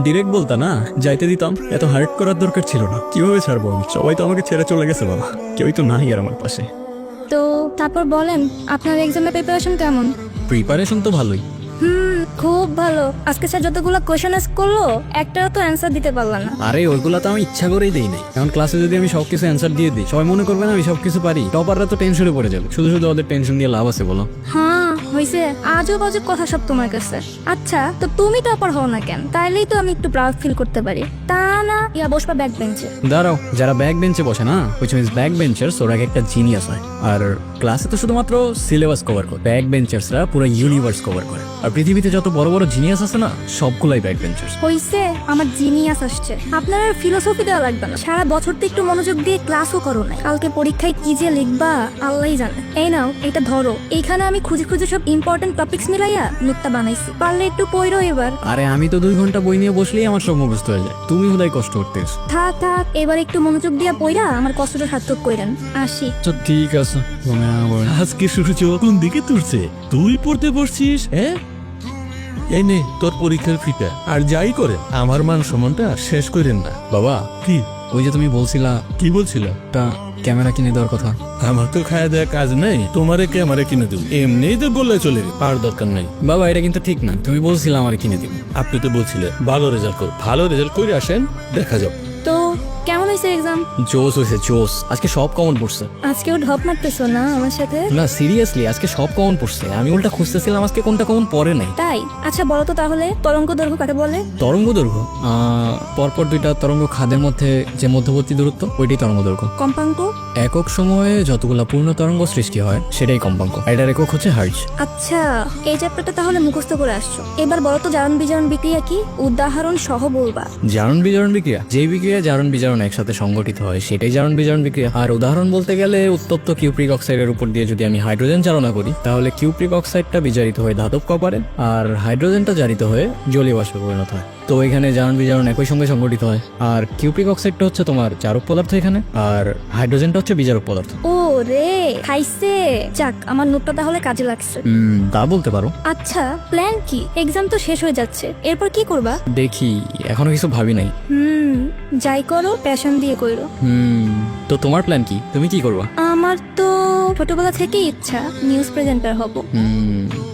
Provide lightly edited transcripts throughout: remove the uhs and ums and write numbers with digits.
Direct বলতা না, যাইতে দিতাম। এত হার্ট করার দরকার ছিল না। কিভাবে ছাড়বো আমি? সবাই তো আমাকে ছেড়ে চলে গেছে বাবা, কেউই তো নাই আর আমার পাশে। তো তারপর বলেন, আপনার এক্সামের প্রিপারেশন কেমন? প্রিপারেশন তো ভালোই। খুব ভালো। আজকে স্যার যতগুলো কোয়েশ্চেন আস্ক করলো, একটাও তো অ্যান্সার দিতে পারলাম না। আরে ওইগুলা তো আমি ইচ্ছা করেই দেই নাই। এখন ক্লাসে যদি আমি সবকিছু অ্যান্সার দিয়ে দিই, সবাই মনে করবে না আমি সবকিছু পারি। টপাররা তো টেনশনে পড়ে যাবে। শুধু শুধু ওদের টেনশন দিয়ে লাভ আছে বলো? হ্যাঁ হয়েছে, আজব আজব কথা সব তোমার কাছে। আচ্ছা, তো তুমি টপার হও না কেন? তাইলেই তো আমি একটু প্রাউড ফিল করতে পারি, তা না ইয়া বসবা ব্যাক বেঞ্চে। দাঁড়াও, যারা ব্যাক বেঞ্চে বসে না, হুইচ মিন্স ব্যাক বেঞ্চার্স, ওরা একটা জিনিয়াস হয়। আর ক্লাসে তো শুধুমাত্র সিলেবাস কভার করে, ব্যাক বেঞ্চার্সরা পুরো ইউনিভার্স কভার করে। আর পৃথিবীতে যত বড় বড় জিনিয়াস আছে না, সবগুলাই ব্যাক বেঞ্চার্স। হইছে, আমার জিনিয়াস আসছে। আপনার আর ফিলোসফি দেওয়া লাগবে না। সারা বছর তো একটু মনোযোগ দিয়ে ক্লাসও করো না। কালকে পরীক্ষায় কি যে লিখবা আল্লাহই জানে। এই নাও, এটা ধরো। এইখানে আমি খুঁজে খুঁজে সব ইম্পর্টেন্ট টপিকস মিলাইয়া নোটটা বানাইছি। পারলে একটু পড়ো এবার। আরে আমি তো 2 ঘন্টা বই নিয়ে বসলেই আমার সব মুখস্থ হয়ে যায়। তুমি হুদাই কষ্ট করতেছ। থাক থাক, এবার একটু মনোযোগ দিয়া পড়া আমার কষ্টটা সার্থক কইরেন। আসি। তো ঠিক আছে, তুমি আজকে সূর্য কোন দিকে তুলছে? তুই পড়তে বসছিস? এই নে তোর পরীক্ষার ফিটা। আর যাই করে আমার মান সম্মানটা শেষ করেন না। বাবা, কি ওই যে তুমি বলছিলা কি বলছিল? একটা ক্যামেরা কিনে দেওয়ার কথা। আমার তো খায়া দেয়া কাজ নেই, তোমারে ক্যামেরা কিনে দেব। এমনিই তো বললে চলে আর দরকার নেই। বাবা, এটা কিন্তু ঠিক না। তুমি বলছিলা আমার কিনে দিব। আপনি তো বলছিলেন ভালো রেজাল্ট কর, ভালো রেজাল্ট করে আসেন, দেখা যাক। তো কেমন হয়েছে এক্সাম? জোস হয়েছে, জোস। আজকে সব কমন পড়ছে। আজকেও ঢপ মারতেছো না আমার সাথে? না সিরিয়াসলি, আজকে সব কমন পড়ছে। আমি উল্টা খুঁজতেছিলাম আজকে কোনটা কমন পড়ে নাই। তাই? আচ্ছা বলো তো তাহলে, তরঙ্গ দৈর্ঘ্য কাকে বলে? তরঙ্গ দৈর্ঘ্য পরপর 2টা তরঙ্গ খাদের মধ্যে যে মধ্যবর্তী দূরত্ব, ওইটাই তরঙ্গ দৈর্ঘ্য। কম্পাঙ্ক? একক সময়ে যতগুলা পূর্ণ তরঙ্গ সৃষ্টি হয় সেটাই কম্পাঙ্ক। এটার একক হচ্ছে হার্জ। আচ্ছা, এই চ্যাপ্টারটা তাহলে মুখস্থ করে আসছো। এবার বলো তো জারণ বিজারণ বিক্রিয়া কি? উদাহরণ সহ বলবা। জারণ বিজারণ বিক্রিয়া, যেই বিক্রিয়া জারণ বিজারণ একসাথে সংগঠিত হয় সেটাই জারণ বিজারণ বিক্রিয়া। আর উদাহরণ বলতে গেলে উত্তপ্ত কিউপ্রিক অক্সাইডের উপর দিয়ে যদি আমি হাইড্রোজেন চালনা করি, তাহলে কিউপ্রিক অক্সাইডটা বিজারিত হয়ে ধাতব কপারে, আর হাইড্রোজেনটা জারিত হয়ে জলীয় বাষ্পে পরিণত হয়। তো এখানে জারণ বিজারণ একই সঙ্গে সংগঠিত হয়। আর কিউপ্রিক অক্সাইডটা হচ্ছে তোমার জারক পদার্থ এখানে, আর হাইড্রোজেনটা হচ্ছে বিজারক পদার্থ। ও রে, খাইছে। যাক, আমার নোটটা তাহলে কাজে লাগছে। তা বলতে পারো। আচ্ছা, প্ল্যান কি? এক্সাম তো শেষ হয়ে যাচ্ছে, এরপর কি করবা? দেখি, এখনো কিছু ভাবি নাই। যাই করো প্যাশন দিয়ে কইরো। তো তোমার প্ল্যান কি? তুমি কি করবা? আমার তো ছোটবেলা থেকেই ইচ্ছা নিউজ প্রেজেন্টার হব।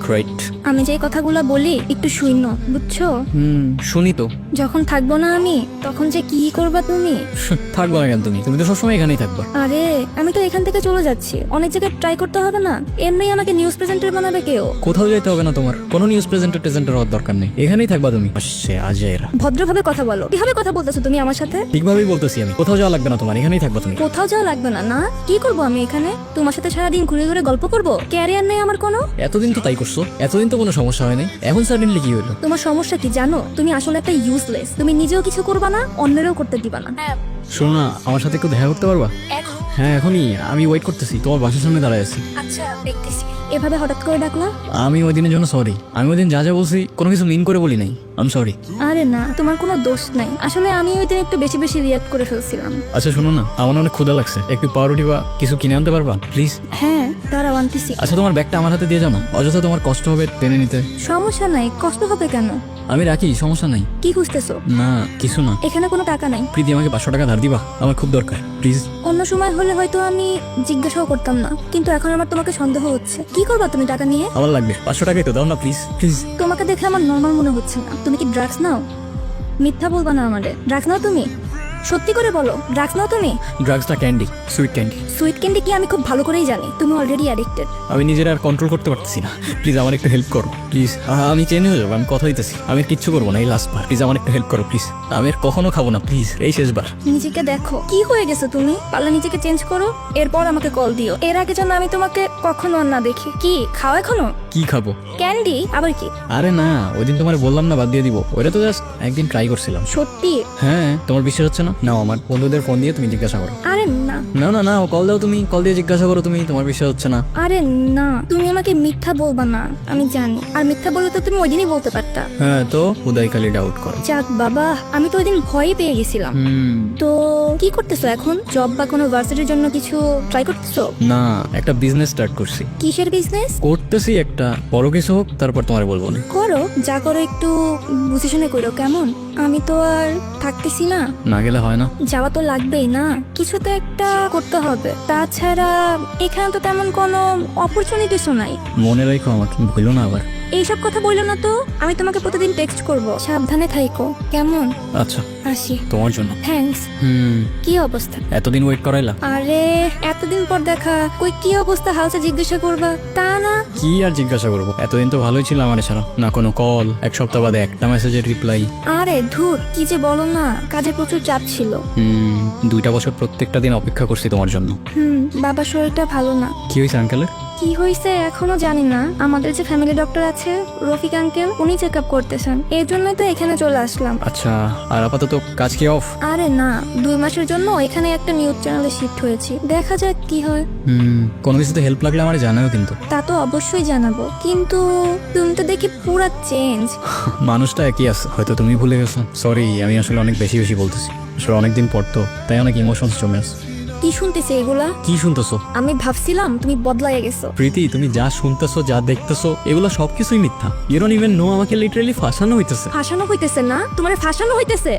গ্রেট। আমি যে কথাগুলো বলি একটু শূন্য, বুঝছো? শুনি তো। যখন থাকবো না আমি, তখন যে কি করবা তুমি? থাকবা না কেন? তুমি তো সবসময় এখানেই থাকবা। আরে আমি তো এখান থেকে চলে যাচ্ছি, অনেক জায়গায় ট্রাই করতে হবে না? এমনি আমাকে নিউজ প্রেজেন্টার বানাবে কেউ? কোথাও যেতে হবে না তোমার, কোনো নিউজ প্রেজেন্টার হওয়ার দরকার নেই। এখানেই থাকবা তুমি। আসছে আজেরা। ভদ্রভাবে কথা বলো। কিভাবে কথা বলতেছো তুমি আমার সাথে? ঠিকভাবেই বলতেছি আমি। কোথাও যাওয়া লাগবে না তোমার, এখানেই থাকবা তুমি। কোথাও যাওয়া লাগবে না? না, কি করবো আমি এখানে? তোমার সাথে সারাদিন ঘুরে ঘুরে গল্প করবো? ক্যারিয়ার নেই আমার কোনো? এতদিন তো তাই করছো, এতদিন তো কোনো সমস্যা হয়নি। এখন সাডেনলি কি হলো? তোমার সমস্যা কি জানো? তুমি আসলে একটা ইউজলেস। তুমি নিজেও কিছু করবা না, অন্যেরও করতে দিবা না। শোনো না, আমার সাথে একটু দেখা করতে পারবা? এখন? হ্যাঁ এখনই। আমি ওয়েট করতেছি, তোমার বাসার সামনে দাঁড়ায় আছি। আচ্ছা দেখতেছি। এভাবে হঠাৎ করে ডাকলা? আমি ওই দিনের জন্য সরি। আমি ওই দিন যা যা বলছি কোনো কিছু মিন করে বলি নাই। I am sorry. আরে না, তোমার কোনো দোষ নাই। আসলে আমি ওই দিন একটু বেশি বেশি রিয়াক্ট করে ফেলছিলাম। আচ্ছা শোনো না, আমার অনেক ক্ষুধা লাগছে। একটু পাউরুটি বা কিছু কিনে আনতে পারবা প্লিজ? হ্যাঁ দাঁড়াও, আনতেছি। আচ্ছা তোমার ব্যাগটা আমার হাতে দিয়ে যাও না, অযথা তোমার কষ্ট হবে টেনে নিতে। সমস্যা নাই, কষ্ট হবে কেন? আমি রাখি, সমস্যা নাই। কি খুঁজতেছো? না কিছু না। এখানে কোনো টাকা নাই। প্রীতি আমাকে 500 টাকা ধার দিবা, আমার খুব দরকার প্লিজ। অন্য সময় হলে হয়তো আমি জিজ্ঞাসাও করতাম না, কিন্তু এখন আমার তোমাকে সন্দেহ হচ্ছে। কি করবা তুমি টাকা নিয়ে? আমার লাগবে 500 টাকাই তো, দাও না প্লিজ প্লিজ। তোমাকে দেখে আমার নর্মাল মনে হচ্ছে না। তুমি কি ড্রাগস নাও? মিথ্যা বলবা না আমাদের। ড্রাগস নাও তুমি? সত্যি করে বলো, ড্রাগস নাও তুমি? ড্রাগসটা candy, sweet candy. Sweet candy কি আমি খুব ভালো করেই জানি। তুমি অলরেডি অ্যাডিক্টেড। আমি নিজের আর কন্ট্রোল করতে পারতেছি না। প্লিজ আমার একটু হেল্প করো প্লিজ। আমি চেঞ্জ হয়ে যাবো, আমি কথা দিতেছি। আমি আর কিচ্ছু করবো না, এই লাস্ট বার। প্লিজ আমার একটু হেল্প করো প্লিজ। আমি আর কখনো খাবো না প্লিজ, এই শেষবার। নিজেকে দেখো, কি হয়ে গেছো তুমি? পারলে নিজেকে চেঞ্জ করো, এরপর আমাকে কল দিও। এর আগে যেন আমি তোমাকে কখনো আর না দেখি। কি খাও এখনো? কি খাবো? ক্যান্ডি? আবার কি? আরে না, ওই দিন তোমার বললাম না বাদ দিয়ে দিব, ওইটা তো জাস্ট একদিন ট্রাই করছিলাম। সত্যি? হ্যাঁ, তোমার বিশ্বাস হচ্ছে না? নাও আমার বন্ধুদের ফোন দিয়ে তুমি জিজ্ঞাসা করো। আরে না না না না, কল দাও তুমি, কল দিয়ে জিজ্ঞাসা করো তুমি। তোমার বিশ্বাস হচ্ছে না? আরে না, তুমি আমাকে মিথ্যা বলবা না, আমি জানি। আর মিথ্যা বললে তো তুমি ওই দিনই বলতে পারতা। হ্যাঁ তো উদয় খালি ডাউট করো। যাক বাবা, আমি তো ওই দিন ভয়ই পেয়ে গেছিলাম। তো কি করতেছো এখন? জব বা কোনো ভার্সিটির জন্য কিছু ট্রাই করতেছো? না, একটা বিজনেস স্টার্ট করছি। কিসের বিজনেস? করতেছি একটা, বড় কিছু হোক তারপর তোমার বলবো না। করো, যা করো একটু বুঝে শুনে করো, কেমন? আমি তো আর থাকতেছি না, না গেলে হয় না। যাওয়া তো লাগবেই না, কিছু তো একটা করতে হবে। তাছাড়া এখানে তো তেমন কোনো অপরচুনিটিসও নাই। মনে রাখো আমাকে, ভুলো না আবার। এইসব কথা বললো না তো, আমি তোমাকে প্রতিদিন টেক্সট করব। সাবধানে থাইকো, কেমন? আচ্ছা, আসি। তোমার জন্য। থ্যাঙ্কস। হুম, কি অবস্থা? এতদিন ওয়েট করাইলা। আরে এতদিন পর দেখা, কই কি অবস্থা হালচা জিজ্ঞাসা করবা তা না। কি আর জিজ্ঞাসা করবো, এতদিন তো ভালোই ছিল আমার ছাড়া, না কোনো কল, এক সপ্তাহ বাদে একটা মেসেজের রিপ্লাই। আরে ধুর, কি যে বলো না, কাজে প্রচুর চাপ ছিল। 2টা বছর প্রত্যেকটা দিন অপেক্ষা করছি তোমার জন্য। বাবার শরীরটা ভালো না। কি হয়েছে আঙ্কেলের? কি হয়েছে এখনো জানি না। আমাদের যে ফ্যামিলি ডক্টর আছে রফিক আঙ্কেল, উনি চেক আপ করতেছেন, এর জন্যই তো এখানে চলে আসলাম। আচ্ছা, আর আপাতত কাজ কি অফ? আরে না, 2 মাসের জন্য এখানে একটা নিউজ চ্যানেলে শিফট হয়েছি, দেখা যাক কি হয়। কোনো কিছুতে হেল্প লাগলে আমার জানাও কিন্তু। তা তো অবশ্যই জানাবো, কিন্তু তুমি তো দেখি পুরা চেঞ্জ। মানুষটা একই আছে, হয়তো তুমি ভুলে গেছো। সরি, আমি আসলে অনেক বেশি বেশি বলতেছি, আসলে অনেকদিন পর তো, তাই অনেক ইমোশনস জমে আছে। কি শুনতেছে এগুলা? কি শুনতেছো? আমি ভাবছিলাম তুমি বদলাইয়া গেছো। প্রীতি, তুমি যা শুনতেছো, যা দেখতেছো, এগুলো সবকিছুই মিথ্যা। ইউ ডোন্ট ইভেন নো, আমাকে লিটারালি ফাঁসানো হইতেছে। ফাঁসানো হইতেছে না, তোমার ফাঁসানো হইতেছে।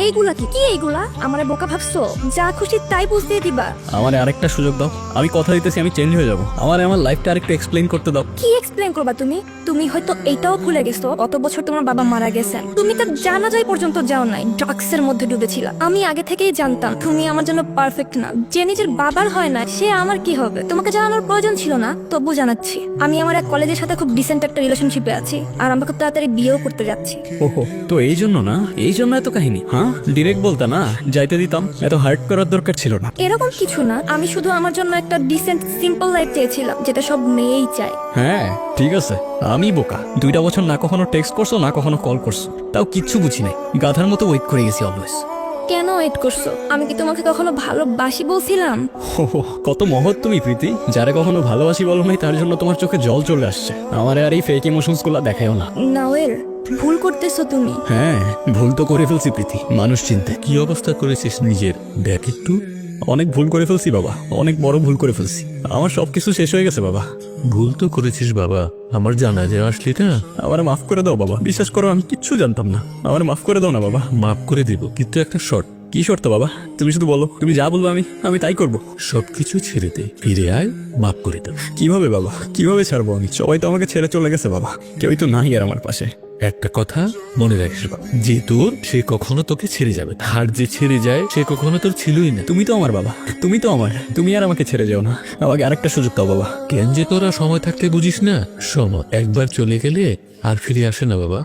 এইগুলা কি কি এইগুলা? আমারে বোকা ভাবছো? যা খুশি তাই বুঝতে দিবা। আমার আরেকটা সুযোগ দাও, আমি কথা দিতেছি আমি চেঞ্জ হয়ে যাবো। আমার লাইফটা আরেকটু এক্সপ্লেইন করতে দাও। কি এক্সপ্লেন করবা তুমি? তুমি হয়তো এইটাও ভুলে গেছো গত বছর তোমার বাবা মারা গেছেন, তুমি তো জানাজাই পর্যন্ত যাও নাই, ড্রাগসের মধ্যে ডুবেছিলা। আমি আগে থেকেই জানতাম তুমি আমার জন্য পারফেক্ট না। যে নিজের বাবার হয় না সে আমার কি হবে? তোমাকে জানানোর প্রয়োজন ছিল না, তবু জানাচ্ছি। আমি আমার এক কলেজের সাথে খুব ডিসেন্ট একটা রিলেশনশিপে আছি, আর আমরা খুব তাড়াতাড়ি বিয়েও করতে যাচ্ছি। ওহো, তো এই জন্য না, এই জন্য এত কাহিনী? হ্যাঁ, ডিরেক্ট বলতা না, যাইতে দিতাম, এত হার্ট করার দরকার ছিল না। এরকম কিছু না, আমি শুধু আমার জন্য একটা ডিসেন্ট সিম্পল লাইফ চেয়েছিলাম, যেটা সব মেয়েই চায়। হ্যাঁ ঠিক আছে, আমি বোকা। 2টা বছর না কখনো টেক্সট করছো, না কখনো কল করছো, তাও কিচ্ছু বুঝি নাই, গাধার মতো ওয়েট করে গেছি অলওয়েজ। কেন ওয়েট করছো? আমি কি তোমাকে কখনো ভালোবাসি বলছিলাম? কত মহৎ তুমি প্রীতি, যারা কখনো ভালোবাসি বলো নাই তার জন্য তোমার চোখে জল চলে আসছে। আমার আর এই ফেক ইমোশনস গুলা দেখাও না। নাওয়েল, ভুল করতেছো তুমি। হ্যাঁ, ভুল তো করে ফেলছি প্রীতি, মানুষ চিনতে। কি অবস্থা করেছিস নিজের, দেখ একটু। অনেক ভুল করে ফেলছি বাবা, অনেক বড় ভুল করে ফেলছি। আমার সবকিছু শেষ হয়ে গেছে বাবা। ভুল তো করেছিস বাবা, আমার জানা যে আসলি না। আমার মাফ করে দাও বাবা, বিশ্বাস করো আমি কিচ্ছু জানতাম না, আমার মাফ করে দাও না বাবা। মাফ করে দিব, কিন্তু একটা শর্ট। কি শর্ত বাবা? তুমি শুধু বলো, তুমি যা বলবো আমি তাই করবো। সবকিছু ছেড়ে দে, ফিরে আয়, মাফ করে দাও। কিভাবে বাবা, কিভাবে ছাড়বো আমি? সবাই তো আমাকে ছেড়ে চলে গেছে বাবা, কেউই তো নাই আর আমার পাশে। একটা কথা মনে রাখিস বাবা, যে তোর সে কখনো তোকে ছেড়ে যাবে না, আর যে ছেড়ে যায় সে কখনো তোর ছিলই না। তুমি তো আমার বাবা, তুমি তো আমার, তুমি আর আমাকে ছেড়ে যাও না, আমাকে আরেকটা সুযোগ দাও বাবা। কেন যে তোরা সময় থাকতে বুঝিস না? সময় একবার চলে গেলে আর ফিরে আসে না বাবা।